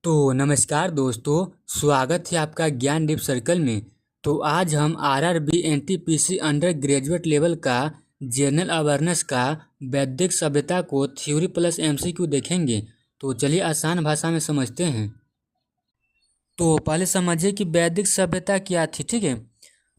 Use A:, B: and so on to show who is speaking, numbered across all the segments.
A: तो नमस्कार दोस्तों, स्वागत है आपका ज्ञान डीप सर्कल में। तो आज हम RRB NTPC under graduate level का जनरल अवेयरनेस का वैदिक सभ्यता को थ्योरी प्लस एमसीक्यू देखेंगे। तो चलिए आसान भाषा में समझते हैं। तो पहले समझिए कि वैदिक सभ्यता क्या थी, ठीक है।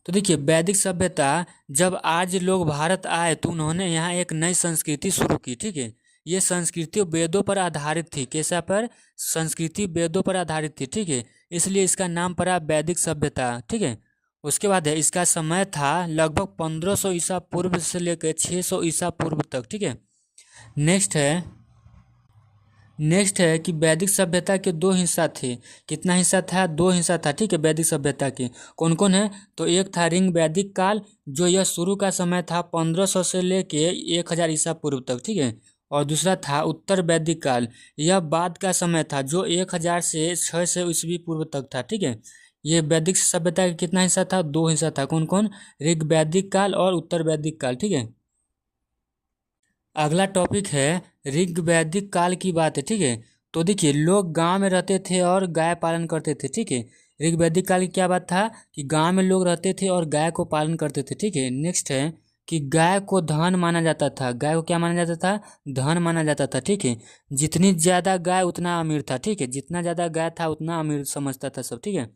A: तो देखिए, वैदिक सभ्यता जब आज लोग भारत आए तो उन्होंने यहाँ एक नई संस्कृति शुरू की, ठीक है। ये संस्कृति वेदों पर आधारित थी। कैसा पर? संस्कृति वेदों पर आधारित थी, ठीक है। इसलिए इसका नाम पड़ा वैदिक सभ्यता, ठीक है। उसके बाद है, इसका समय था लगभग 1500 ईसा पूर्व से लेकर 600 ईसा पूर्व तक, ठीक है। नेक्स्ट है नेक्स्ट है कि वैदिक सभ्यता के दो हिस्सा थे। कितना हिस्सा था? दो हिस्सा था, ठीक है, वैदिक सभ्यता के। कौन कौन है? तो एक था ऋग वैदिक काल, जो यह शुरू का समय था 1500 से लेके 1000 ईसा पूर्व तक, ठीक है। और दूसरा था उत्तर वैदिक काल, यह बाद का समय था जो 1000 से 600 ईस्वी पूर्व तक था, ठीक है। ये वैदिक सभ्यता का कितना हिस्सा था? दो हिस्सा था। कौन कौन? ऋग वैदिक काल और उत्तर वैदिक काल, ठीक है। अगला टॉपिक है ऋग वैदिक काल की बात है, ठीक है। तो देखिए, लोग गांव में रहते थे और गाय पालन करते थे, ठीक है। ऋग वैदिक काल की क्या बात था कि गांव में लोग रहते थे और गाय को पालन करते थे, ठीक है। नेक्स्ट है कि गाय को धन माना जाता था। गाय को क्या माना जाता था? धन माना जाता था, ठीक है। जितनी ज़्यादा गाय उतना अमीर था, ठीक है। जितना ज़्यादा गाय था उतना अमीर समझता था सब, ठीक है।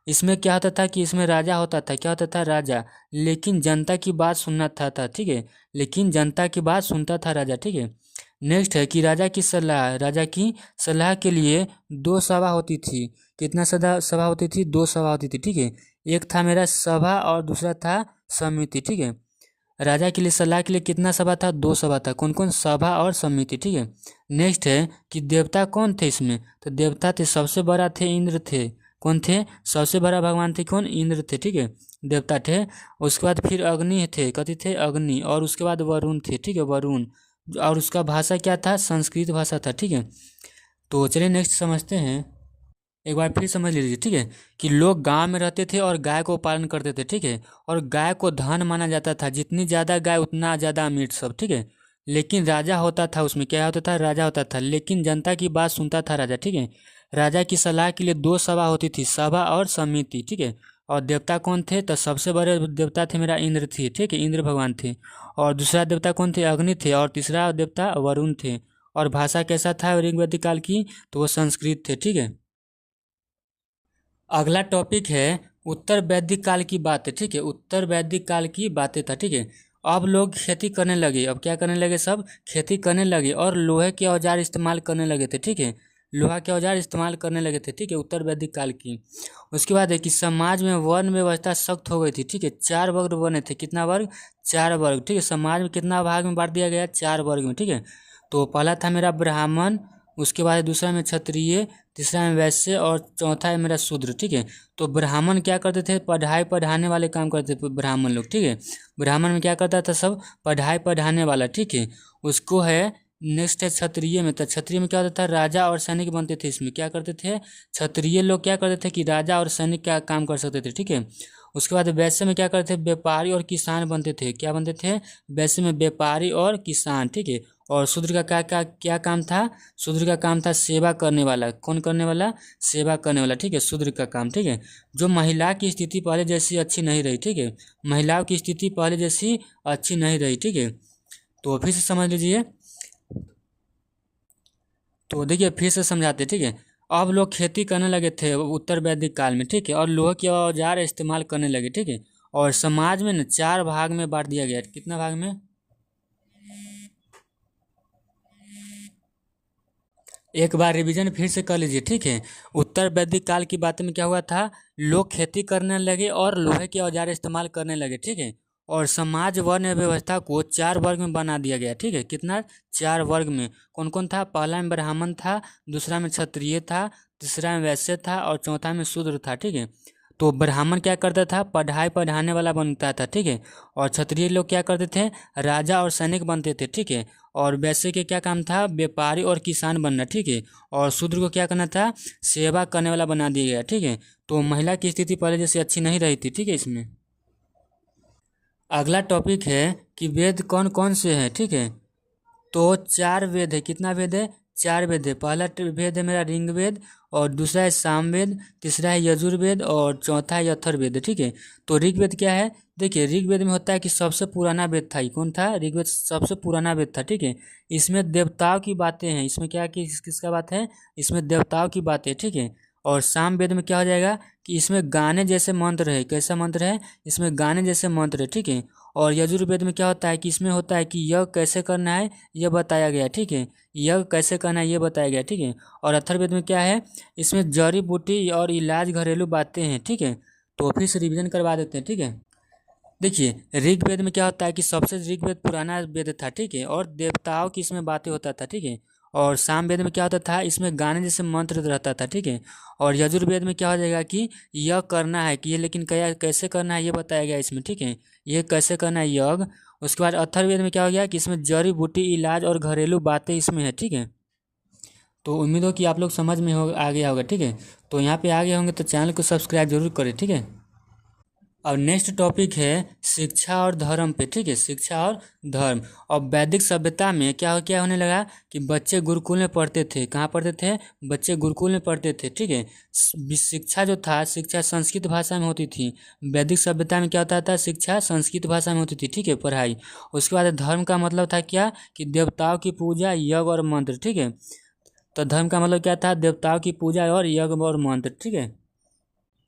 A: इसमें क्या होता था कि इसमें राजा होता था। क्या होता था? राजा। लेकिन जनता की बात सुनना था, ठीक है। लेकिन जनता की बात सुनता था राजा, ठीक है। नेक्स्ट है कि राजा की सलाह के लिए दो सभा होती थी। कितना सभा होती थी? दो सभा होती थी, ठीक है। एक था मेरा सभा और दूसरा था समिति, ठीक है। राजा के लिए सलाह के लिए कितना सभा था? दो सभा था। कौन कौन? सभा और समिति, ठीक है। नेक्स्ट है कि देवता कौन थे इसमें? तो देवता थे, सबसे बड़ा थे इंद्र थे। कौन थे? सबसे बड़ा भगवान थे कौन? इंद्र थे, ठीक है। देवता थे। उसके बाद फिर अग्नि थे। कथी थे? अग्नि। और उसके बाद वरुण थे, ठीक है, वरुण। और उसका भाषा क्या था? संस्कृत भाषा था, ठीक है। तो चलिए नेक्स्ट समझते हैं। एक बार फिर समझ लीजिए, ठीक है, कि लोग गांव में रहते थे और गाय को पालन करते थे, ठीक है। और गाय को धन माना जाता था। जितनी ज़्यादा गाय उतना ज़्यादा अमीर सब, ठीक है। लेकिन राजा होता था, उसमें क्या होता था? राजा होता था। लेकिन जनता की बात सुनता था राजा, ठीक है। राजा की सलाह के लिए दो सभा होती थी, सभा और समिति, ठीक है। और देवता कौन थे? तो सबसे बड़े देवता थे मेरा इंद्र थे, ठीक है, इंद्र भगवान थे। और दूसरा देवता कौन थे? अग्नि थे। और तीसरा देवता वरुण थे। और भाषा कैसा था ऋग्वैदिक काल की? तो वो संस्कृत थे, ठीक है। अगला टॉपिक है उत्तर वैदिक काल की बातें, ठीक है। उत्तर वैदिक काल की बातें था, ठीक है। अब लोग खेती करने लगे। अब क्या करने लगे? सब खेती करने लगे और लोहे के औजार इस्तेमाल करने लगे थे, ठीक है। लोहा के औजार इस्तेमाल करने लगे थे, ठीक है, उत्तर वैदिक काल की। उसके बाद है कि समाज में वर्ण व्यवस्था सख्त हो गई थी, ठीक है। चार वर्ग बने थे। कितना वर्ग? चार वर्ग, ठीक है। समाज में कितना भाग में बांट दिया गया? चार वर्ग में, ठीक है। तो पहला था मेरा ब्राह्मण, उसके बाद दूसरा में क्षत्रिय, तीसरा में वैश्य और चौथा है मेरा शूद्र, ठीक है। तो ब्राह्मण क्या करते थे? पढ़ाई पढ़ाने वाले काम करते थे ब्राह्मण लोग, ठीक है। ब्राह्मण में क्या करता था? सब पढ़ाई पढ़ाने वाला, ठीक है। उसको है नेक्स्ट है क्षत्रिय में। तो क्षत्रिय में क्या होता था? राजा और सैनिक बनते थे। इसमें क्या करते थे? क्षत्रिय लोग क्या करते थे कि राजा और सैनिक का काम कर सकते थे, ठीक है। उसके बाद वैश्य में क्या करते थे? व्यापारी और किसान बनते थे। क्या बनते थे? वैश्य में व्यापारी और किसान, ठीक है। और शूद्र का क्या काम था? शूद्र का काम था सेवा करने वाला। कौन करने वाला? सेवा करने वाला, ठीक है, शूद्र का काम, ठीक है। जो महिला की स्थिति पहले जैसी अच्छी नहीं रही, ठीक है। महिलाओं की स्थिति पहले जैसी अच्छी नहीं रही, ठीक है। तो फिर से समझ लीजिए। तो देखिए फिर से समझाते, ठीक है। अब लोग खेती करने लगे थे उत्तर वैदिक काल में, ठीक है। और लोहे के औजार इस्तेमाल करने लगे, ठीक है। और समाज में न चार भाग में बांट दिया गया। कितना भाग में? एक बार रिवीजन फिर से कर लीजिए, ठीक है। उत्तर वैदिक काल की बात में क्या हुआ था? लोग खेती करने लगे और लोहे के औजार इस्तेमाल करने लगे, ठीक है। और समाज वर्ण व्यवस्था को चार वर्ग में बना दिया गया, ठीक है। कितना? चार वर्ग में। कौन कौन था? पहला में ब्राह्मण था, दूसरा में क्षत्रिय था, तीसरा में वैश्य था और चौथा में शूद्र था, ठीक है। तो ब्राह्मण क्या करता था? पढ़ाई पढ़ाने वाला बनता था, ठीक है। और क्षत्रिय लोग क्या करते थे? राजा और सैनिक बनते थे, ठीक है। और वैश्य के क्या काम था? व्यापारी और किसान बनना, ठीक है। और शूद्र को क्या करना था? सेवा करने वाला बना दिया गया, ठीक है। तो महिला की स्थिति पहले जैसे अच्छी नहीं रही थी, ठीक है। इसमें अगला टॉपिक है कि वेद कौन कौन से हैं, ठीक है। तो चार वेद है। कितना वेद है? 4 वेद है। पहला वेद है मेरा ऋग्वेद, और दूसरा है सामवेद, तीसरा है यजुर्वेद, और चौथा है अथर्ववेद। ठीक है, तो ऋग्वेद क्या है? देखिए ऋग्वेद में होता है कि सबसे पुराना वेद था। ये कौन था? ऋग्वेद सबसे पुराना वेद था। ठीक है, इसमें देवताओं की बातें हैं। इसमें क्या किसका बात है? इसमें देवताओं की बातें। ठीक है, और सामवेद में क्या हो जाएगा कि इसमें गाने जैसे मंत्र है। कैसा मंत्र है? इसमें गाने जैसे मंत्र है। ठीक है, और यजुर्वेद में क्या होता है कि इसमें होता है कि यज्ञ कैसे करना है यह बताया गया। ठीक है, यज्ञ कैसे करना है ये बताया गया। ठीक है, और अथर्ववेद में क्या है? इसमें जड़ी बूटी और इलाज घरेलू बातें हैं। ठीक है, तो फिर से रिवीजन करवा देते हैं। ठीक है, देखिए ऋग्वेद में क्या होता है कि सबसे ऋग्वेद पुराना वेद था। ठीक है, और देवताओं की इसमें बातें होता था। ठीक है, और सामवेद में क्या होता था? इसमें गाने जैसे मंत्र रहता था। ठीक है, और यजुर्वेद में क्या हो जाएगा कि यह करना है कि ये, लेकिन कैसे करना है ये बताया गया इसमें। ठीक है, ये कैसे करना है यज्ञ। उसके बाद अथर्ववेद में क्या हो गया कि इसमें जड़ी बूटी इलाज और घरेलू बातें इसमें है। ठीक है, तो उम्मीद हो कि आप लोग समझ में हो आ गया होगा। ठीक है, तो यहाँ पे आ गए होंगे तो चैनल को सब्सक्राइब जरूर करें। ठीक है, अब नेक्स्ट टॉपिक है शिक्षा और धर्म पे। ठीक है, शिक्षा और धर्म। और वैदिक सभ्यता में क्या होने लगा कि बच्चे गुरुकुल में पढ़ते थे। कहाँ पढ़ते थे? बच्चे गुरुकुल में पढ़ते थे। ठीक है, शिक्षा जो था, शिक्षा संस्कृत भाषा में होती थी। वैदिक सभ्यता में क्या होता था? शिक्षा संस्कृत भाषा में होती थी। ठीक है, पढ़ाई। उसके बाद धर्म का मतलब था क्या? कि देवताओं की पूजा, यज्ञ और मंत्र। ठीक है, तो धर्म का मतलब क्या था? देवताओं की पूजा और यज्ञ और मंत्र। ठीक है,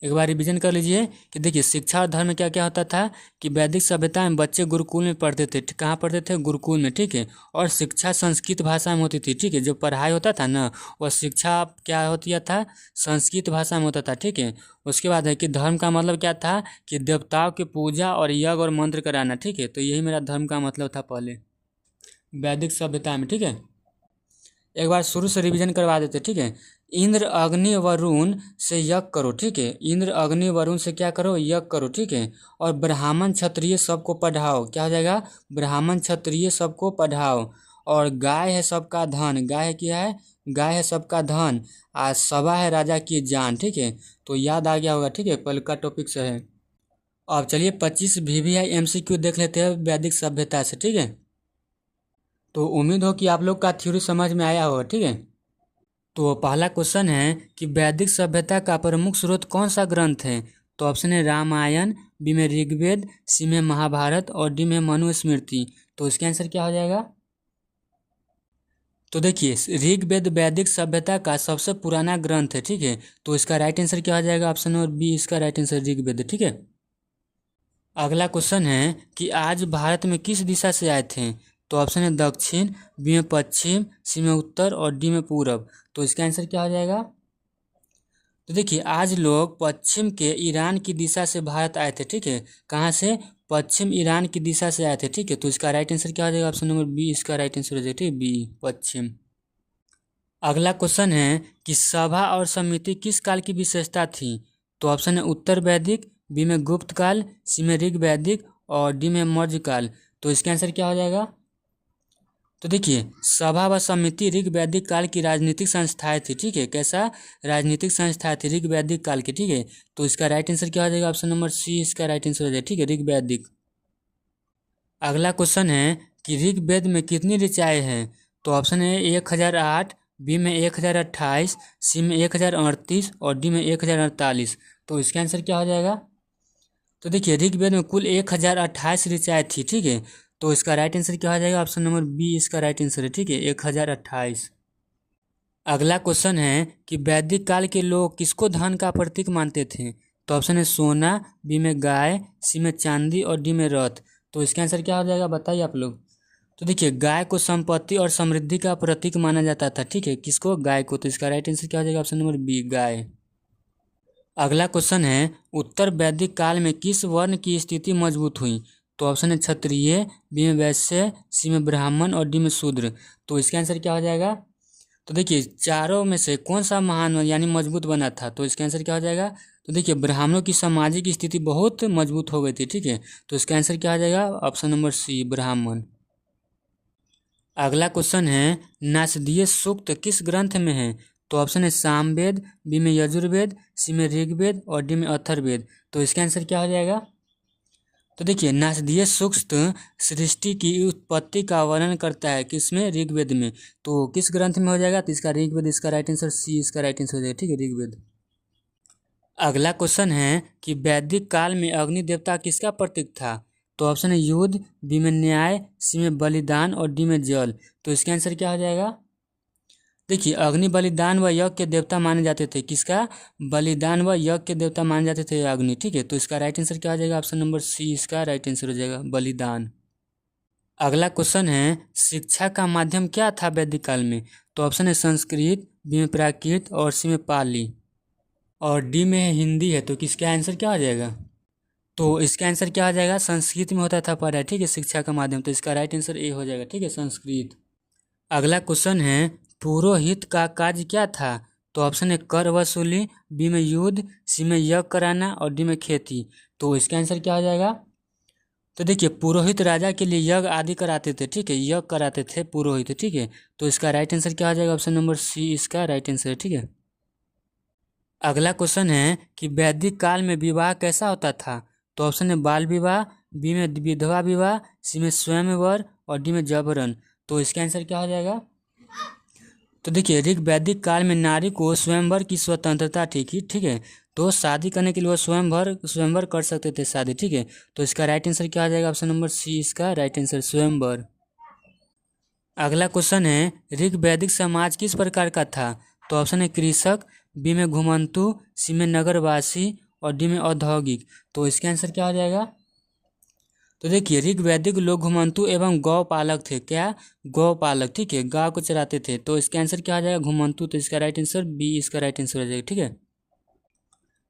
A: एक बार रिवीजन कर लीजिए कि देखिए शिक्षा और धर्म में क्या क्या होता था कि वैदिक सभ्यता में बच्चे गुरुकुल में पढ़ते थे। कहाँ पढ़ते थे? गुरुकुल में। ठीक है, और शिक्षा संस्कृत भाषा में होती थी। ठीक है, जो पढ़ाई होता था ना, वह शिक्षा क्या होती था? संस्कृत भाषा में होता था। ठीक है, उसके बाद है कि धर्म का मतलब क्या था? कि देवताओं की पूजा और यज्ञ और मंत्र कराना। ठीक है, तो यही मेरा धर्म का मतलब था पहले वैदिक सभ्यता में। ठीक है, एक बार शुरू से रिवीजन करवा देते। ठीक है, इंद्र अग्नि वरुण से यज्ञ करो। ठीक है, इंद्र अग्नि वरुण से क्या करो? यज्ञ करो। ठीक है, और ब्राह्मण क्षत्रिय सबको पढ़ाओ। क्या हो जाएगा? ब्राह्मण क्षत्रिय सबको पढ़ाओ। और गाय है सबका धन। गाय है क्या है? गाय है सबका धन। आज सभा है राजा की जान। ठीक है, तो याद आ गया होगा। ठीक है, कल का टॉपिक से है। अब चलिए 25 VVI MCQ देख लेते हैं वैदिक सभ्यता से। ठीक है, तो उम्मीद हो कि आप लोग का थ्योरी समझ में आया होगा। ठीक है, तो पहला क्वेश्चन है कि वैदिक सभ्यता का प्रमुख स्रोत कौन सा ग्रंथ है? तो ऑप्शन है रामायण, बी में ऋग्वेद, सी में महाभारत, और डी में मनुस्मृति। तो इसका आंसर क्या हो जाएगा? तो देखिए ऋग्वेद वैदिक सभ्यता का सबसे पुराना ग्रंथ है। ठीक है, तो इसका राइट आंसर क्या हो जाएगा? ऑप्शन नंबर बी इसका राइट आंसर ऋग्वेद। ठीक है, अगला क्वेश्चन है कि आज भारत में किस दिशा से आए थे? तो ऑप्शन है दक्षिण, बी में पश्चिम, सी में उत्तर, और डी में पूरब। तो इसका आंसर क्या हो जाएगा? तो देखिए आज लोग पश्चिम के ईरान की दिशा से भारत आए थे। ठीक है, कहाँ से? पश्चिम ईरान की दिशा से आए थे। ठीक है, तो इसका राइट आंसर क्या हो जाएगा? ऑप्शन नंबर बी इसका राइट आंसर हो जाएगा। ठीक है, बी पश्चिम। अगला क्वेश्चन है कि सभा और समिति किस काल की विशेषता थी? तो ऑप्शन है उत्तर वैदिक, बी में गुप्त काल, सी में ऋग वैदिक, और डी में मौर्य काल। तो इसका आंसर क्या हो जाएगा? तो देखिए सभा व समिति ऋग वैदिक काल की राजनीतिक संस्थाएं थी। ठीक है, कैसा? राजनीतिक संस्थाएं थी ऋग वैदिक काल की। ठीक है, तो इसका राइट आंसर क्या हो जाएगा? ऑप्शन नंबर सी इसका राइट आंसर हो जाएगा। ठीक है, ऋग वैदिक। अगला क्वेश्चन है कि ऋग्वेद में कितनी ऋचाएं हैं? तो ऑप्शन है 1008, बी में 1028, सी में 1038, और डी में 1048। तो इसका आंसर क्या हो जाएगा? तो देखिए ऋग्वेद में कुल 1028 ऋचाएं थी। ठीक है, तो इसका राइट आंसर क्या हो जाएगा? ऑप्शन नंबर बी इसका राइट आंसर है। ठीक है, 1028। अगला क्वेश्चन है कि वैदिक काल के लोग किसको धन का प्रतीक मानते थे? तो ऑप्शन है सोना, बी में गाय, सी में चांदी, और डी में रथ। तो इसका आंसर क्या हो जाएगा बताइए आप लोग। तो देखिए गाय को संपत्ति और समृद्धि का प्रतीक माना जाता था। ठीक है, किसको? गाय को। तो इसका राइट आंसर क्या हो जाएगा? ऑप्शन नंबर बी गाय। अगला क्वेश्चन है उत्तर वैदिक काल में किस वर्ण की स्थिति मजबूत हुई? तो ऑप्शन है क्षत्रिय, बी में वैश्य, सी में ब्राह्मण, और डी में शूद्र। तो इसका आंसर क्या हो जाएगा? तो देखिए चारों में से कौन सा महान यानी मजबूत बना था? तो इसका आंसर क्या हो जाएगा? तो देखिए ब्राह्मणों की सामाजिक स्थिति बहुत मजबूत हो गई थी। ठीक है, तो इसका आंसर क्या हो जाएगा? ऑप्शन नंबर सी ब्राह्मण। अगला क्वेश्चन है नासदीय सूक्त किस ग्रंथ में है? तो ऑप्शन है सामवेद, बी में यजुर्वेद, सी में ऋग्वेद, और डी में अथर्ववेद। तो इसका आंसर क्या हो जाएगा? तो देखिए नासदीय सूक्त सृष्टि की उत्पत्ति का वर्णन करता है किसमें, ऋग्वेद में। तो किस ग्रंथ में हो जाएगा, तो इसका ऋग्वेद, इसका राइट आंसर सी, इसका राइट आंसर हो जाएगा, ठीक है, ऋग्वेद। अगला क्वेश्चन है कि वैदिक काल में अग्नि देवता किसका प्रतीक था। तो ऑप्शन है युद्ध, बी में न्याय, सी में बलिदान और डी में जल। तो इसका आंसर क्या हो जाएगा। देखिए अग्नि बलिदान व यज्ञ के देवता माने जाते थे, किसका, बलिदान व यज्ञ के देवता माने जाते थे अग्नि, ठीक है। तो इसका राइट आंसर क्या हो जाएगा, ऑप्शन नंबर सी, इसका राइट आंसर हो जाएगा बलिदान। अगला क्वेश्चन है शिक्षा का माध्यम क्या था वैदिक काल में। तो ऑप्शन है संस्कृत, बी में प्राकृत और सी में पाली और डी में हिंदी है। तो किसका आंसर क्या हो जाएगा, तो इसका आंसर क्या हो जाएगा, संस्कृत में होता था पढ़ाई, ठीक है, शिक्षा का माध्यम। तो इसका राइट आंसर ए हो जाएगा, ठीक है, संस्कृत। अगला क्वेश्चन है पुरोहित का कार्य क्या था। तो ऑप्शन है कर वसूली, बी में युद्ध, सी में यज्ञ कराना और डी में खेती। तो इसका आंसर क्या हो जाएगा। तो देखिए पुरोहित राजा के लिए यज्ञ आदि कराते थे, ठीक है, यज्ञ कराते थे पुरोहित, ठीक है। तो इसका राइट आंसर क्या हो जाएगा, ऑप्शन नंबर सी, इसका राइट आंसर है, ठीक है। अगला क्वेश्चन है कि वैदिक काल में विवाह कैसा होता था। तो ऑप्शन है बाल विवाह, बी में विधवा विवाह, सी में स्वयंवर और डी में जबरन। तो इसका आंसर क्या हो जाएगा। तो देखिए ऋग वैदिक काल में नारी को स्वयंवर की स्वतंत्रता थी, ठीक है। तो शादी करने के लिए वो स्वयंवर कर सकते थे शादी, ठीक है। तो इसका राइट आंसर क्या आ जाएगा, ऑप्शन नंबर सी, इसका राइट आंसर स्वयंवर। अगला क्वेश्चन है ऋग वैदिक समाज किस प्रकार का था। तो ऑप्शन है कृषक, बी में घुमंतु, सी में नगरवासी और डी में औद्योगिक। तो इसका आंसर क्या हो जाएगा। तो देखिए ऋग वैदिक लोग घुमंतु एवं गौ पालक थे, क्या, गौ पालक, ठीक है, गाय को चराते थे। तो इसका आंसर क्या आ जाएगा, घुमंतु। तो इसका राइट आंसर बी, इसका राइट आंसर हो जाएगा, ठीक है।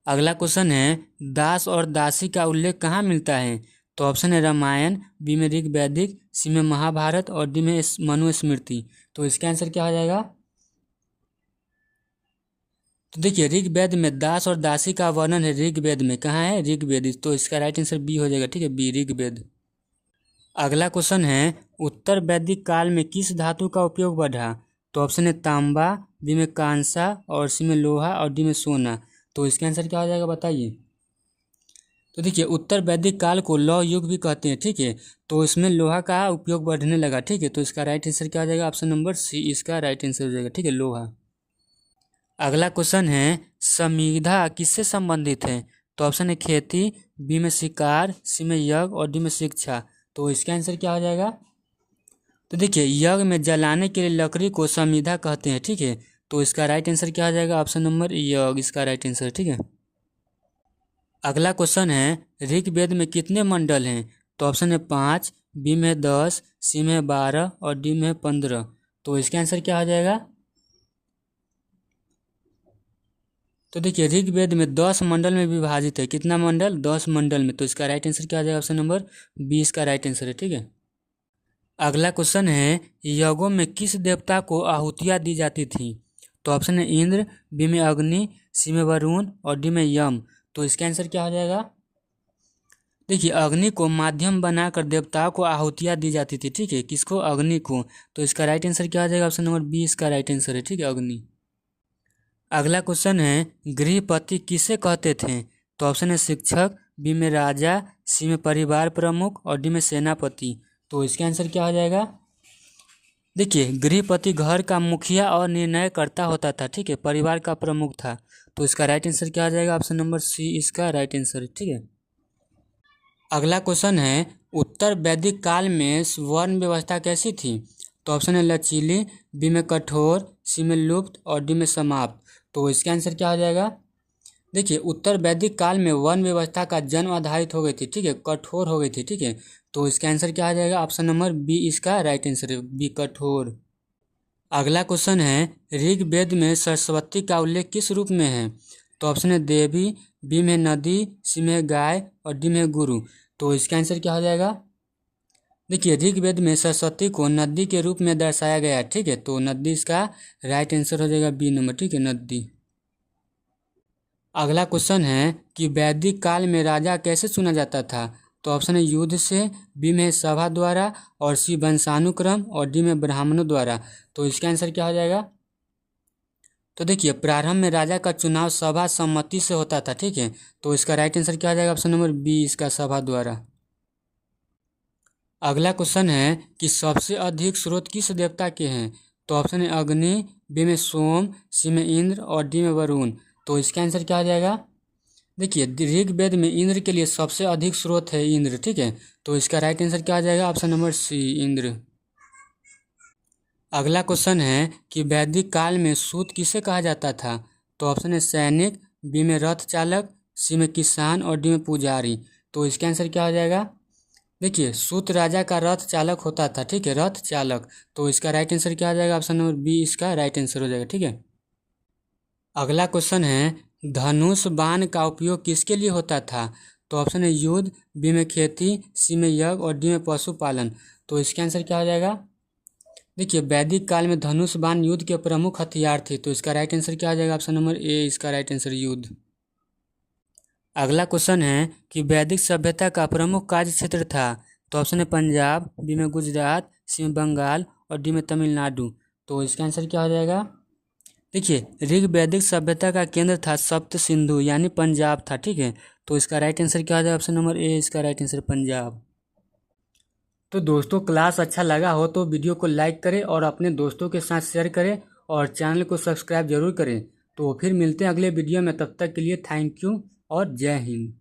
A: अगला क्वेश्चन है दास और दासी का उल्लेख कहाँ मिलता है। तो ऑप्शन है रामायण, बी में ऋग वैदिक, सी में महाभारत और डी में मनुस्मृति। तो इसका आंसर क्या हो जाएगा। तो देखिए ऋग्वेद में दास और दासी का वर्णन है ऋग्वेद में, कहाँ है, ऋग्वेद। तो इसका राइट आंसर बी हो जाएगा, ठीक है, बी, ऋग्वेद। अगला क्वेश्चन है उत्तर वैदिक काल में किस धातु का उपयोग बढ़ा। तो ऑप्शन है तांबा, बी में कांसा और सी में लोहा और डी में सोना। तो इसका आंसर क्या हो जाएगा बताइए। तो देखिए उत्तर वैदिक काल को लौह युग भी कहते हैं, ठीक है। तो इसमें लोहा का उपयोग बढ़ने लगा, ठीक है। तो इसका राइट आंसर क्या हो जाएगा, ऑप्शन नंबर सी, इसका राइट आंसर हो जाएगा, ठीक है, लोहा। अगला क्वेश्चन है संविदा किससे संबंधित है। तो ऑप्शन है खेती, बी में शिकार, सी में यज्ञ और डी में शिक्षा। तो इसका आंसर क्या हो जाएगा। तो देखिए यज्ञ में जलाने के लिए लकड़ी को संविदा कहते हैं, ठीक है। तो इसका राइट आंसर क्या हो जाएगा, ऑप्शन नंबर यज्ञ, इसका राइट आंसर, ठीक है। अगला क्वेश्चन है ऋग्वेद में कितने मंडल हैं। तो ऑप्शन है 5, बी में 10, सी में 12 और डी में 15। तो इसका आंसर क्या हो जाएगा। तो देखिए ऋग्वेद में 10 मंडल में विभाजित है, कितना मंडल, 10 मंडल में। तो इसका राइट आंसर क्या आ जाएगा, ऑप्शन नंबर 20 का राइट आंसर है, ठीक है। अगला क्वेश्चन है यज्ञों में किस देवता को आहुतियाँ दी जाती थी। तो ऑप्शन है इंद्र, बी में अग्नि, सी में वरुण और डी में यम। तो इसका आंसर क्या हो जाएगा। देखिए अग्नि को माध्यम बनाकर देवताओं को आहुतियाँ दी जाती थी, ठीक है, किसको, अग्नि को। तो इसका राइट आंसर क्या आ जाएगा, ऑप्शन नंबर 20 का राइट आंसर है, ठीक है, अग्नि। अगला क्वेश्चन है गृहपति किसे कहते थे। तो ऑप्शन है शिक्षक, बी में राजा, सी में परिवार प्रमुख और डी में सेनापति। तो इसका आंसर क्या हो जाएगा। देखिए गृहपति घर का मुखिया और निर्णयकर्ता होता था, ठीक है, परिवार का प्रमुख था। तो इसका राइट आंसर क्या हो जाएगा, ऑप्शन नंबर सी, इसका राइट आंसर है, ठीक है। अगला क्वेश्चन है उत्तर वैदिक काल में वर्ण व्यवस्था कैसी थी। तो ऑप्शन है लचीली, बी में कठोर, सी में लुप्त और डी में समाप्त। तो इसका आंसर क्या हो जाएगा। देखिए उत्तर वैदिक काल में वर्ण व्यवस्था का जन्म आधारित हो गई थी, ठीक है, कठोर हो गई थी, ठीक है। तो इसका आंसर क्या आ जाएगा, ऑप्शन नंबर बी, इसका राइट आंसर है, बी, कठोर। अगला क्वेश्चन है ऋग्वेद में सरस्वती का उल्लेख किस रूप में है। तो ऑप्शन है देवी, बी में नदी, सी में गाय और डी में गुरु। तो इसका आंसर क्या हो जाएगा। देखिए ऋग्वेद में सरस्वती को नदी के रूप में दर्शाया गया है, ठीक है। तो नदी इसका राइट आंसर हो जाएगा, बी नंबर, ठीक है, नदी। अगला क्वेश्चन है कि वैदिक काल में राजा कैसे चुना जाता था। तो ऑप्शन है युद्ध से, बी में सभा द्वारा और सी वंशानुक्रम और डी में ब्राह्मणों द्वारा। तो इसका आंसर क्या हो जाएगा। तो देखिए प्रारंभ में राजा का चुनाव सभा सम्मति से होता था, ठीक है। तो इसका राइट आंसर क्या हो जाएगा, ऑप्शन नंबर बी, इसका सभा द्वारा। अगला क्वेश्चन है कि सबसे अधिक स्रोत किस देवता के हैं। तो ऑप्शन है अग्नि, बी में सोम, सी में इंद्र और डी में वरुण। तो इसका आंसर क्या हो जाएगा। देखिए ऋग्वेद में इंद्र के लिए सबसे अधिक स्रोत है इंद्र, ठीक है। तो इसका राइट आंसर क्या आ जाएगा, ऑप्शन नंबर सी इंद्र। अगला क्वेश्चन है कि वैदिक काल में सूत किसे कहा जाता था। तो ऑप्शन है सैनिक, बी में रथ चालक, सी में किसान और डी में पुजारी। तो इसका आंसर क्या हो जाएगा। देखिए सूत राजा का रथ चालक होता था, ठीक है, रथ चालक। तो इसका राइट आंसर क्या आ जाएगा, ऑप्शन नंबर बी इसका राइट आंसर हो जाएगा, ठीक है। अगला क्वेश्चन है धनुष बाण का उपयोग किसके लिए होता था। तो ऑप्शन है युद्ध, बी में खेती, सी में यज्ञ और डी में पशुपालन। तो इसका आंसर क्या हो जाएगा। देखिए वैदिक काल में धनुष बाण युद्ध के प्रमुख हथियार थे। तो इसका राइट आंसर क्या आ जाएगा, ऑप्शन नंबर ए इसका राइट आंसर युद्ध। अगला क्वेश्चन है कि वैदिक सभ्यता का प्रमुख कार्य क्षेत्र था। तो ऑप्शन है पंजाब, बी में गुजरात, सी में बंगाल और डी में तमिलनाडु। तो इसका आंसर क्या हो जाएगा। देखिए ऋग वैदिक सभ्यता का केंद्र था सप्त सिंधु यानी पंजाब था, ठीक है। तो इसका राइट आंसर क्या हो जाएगा, ऑप्शन नंबर ए इसका राइट आंसर पंजाब। तो दोस्तों क्लास अच्छा लगा हो तो वीडियो को लाइक करें और अपने दोस्तों के साथ शेयर करें और चैनल को सब्सक्राइब जरूर करें। तो फिर मिलते हैं अगले वीडियो में, तब तक के लिए थैंक यू और जय हिंद।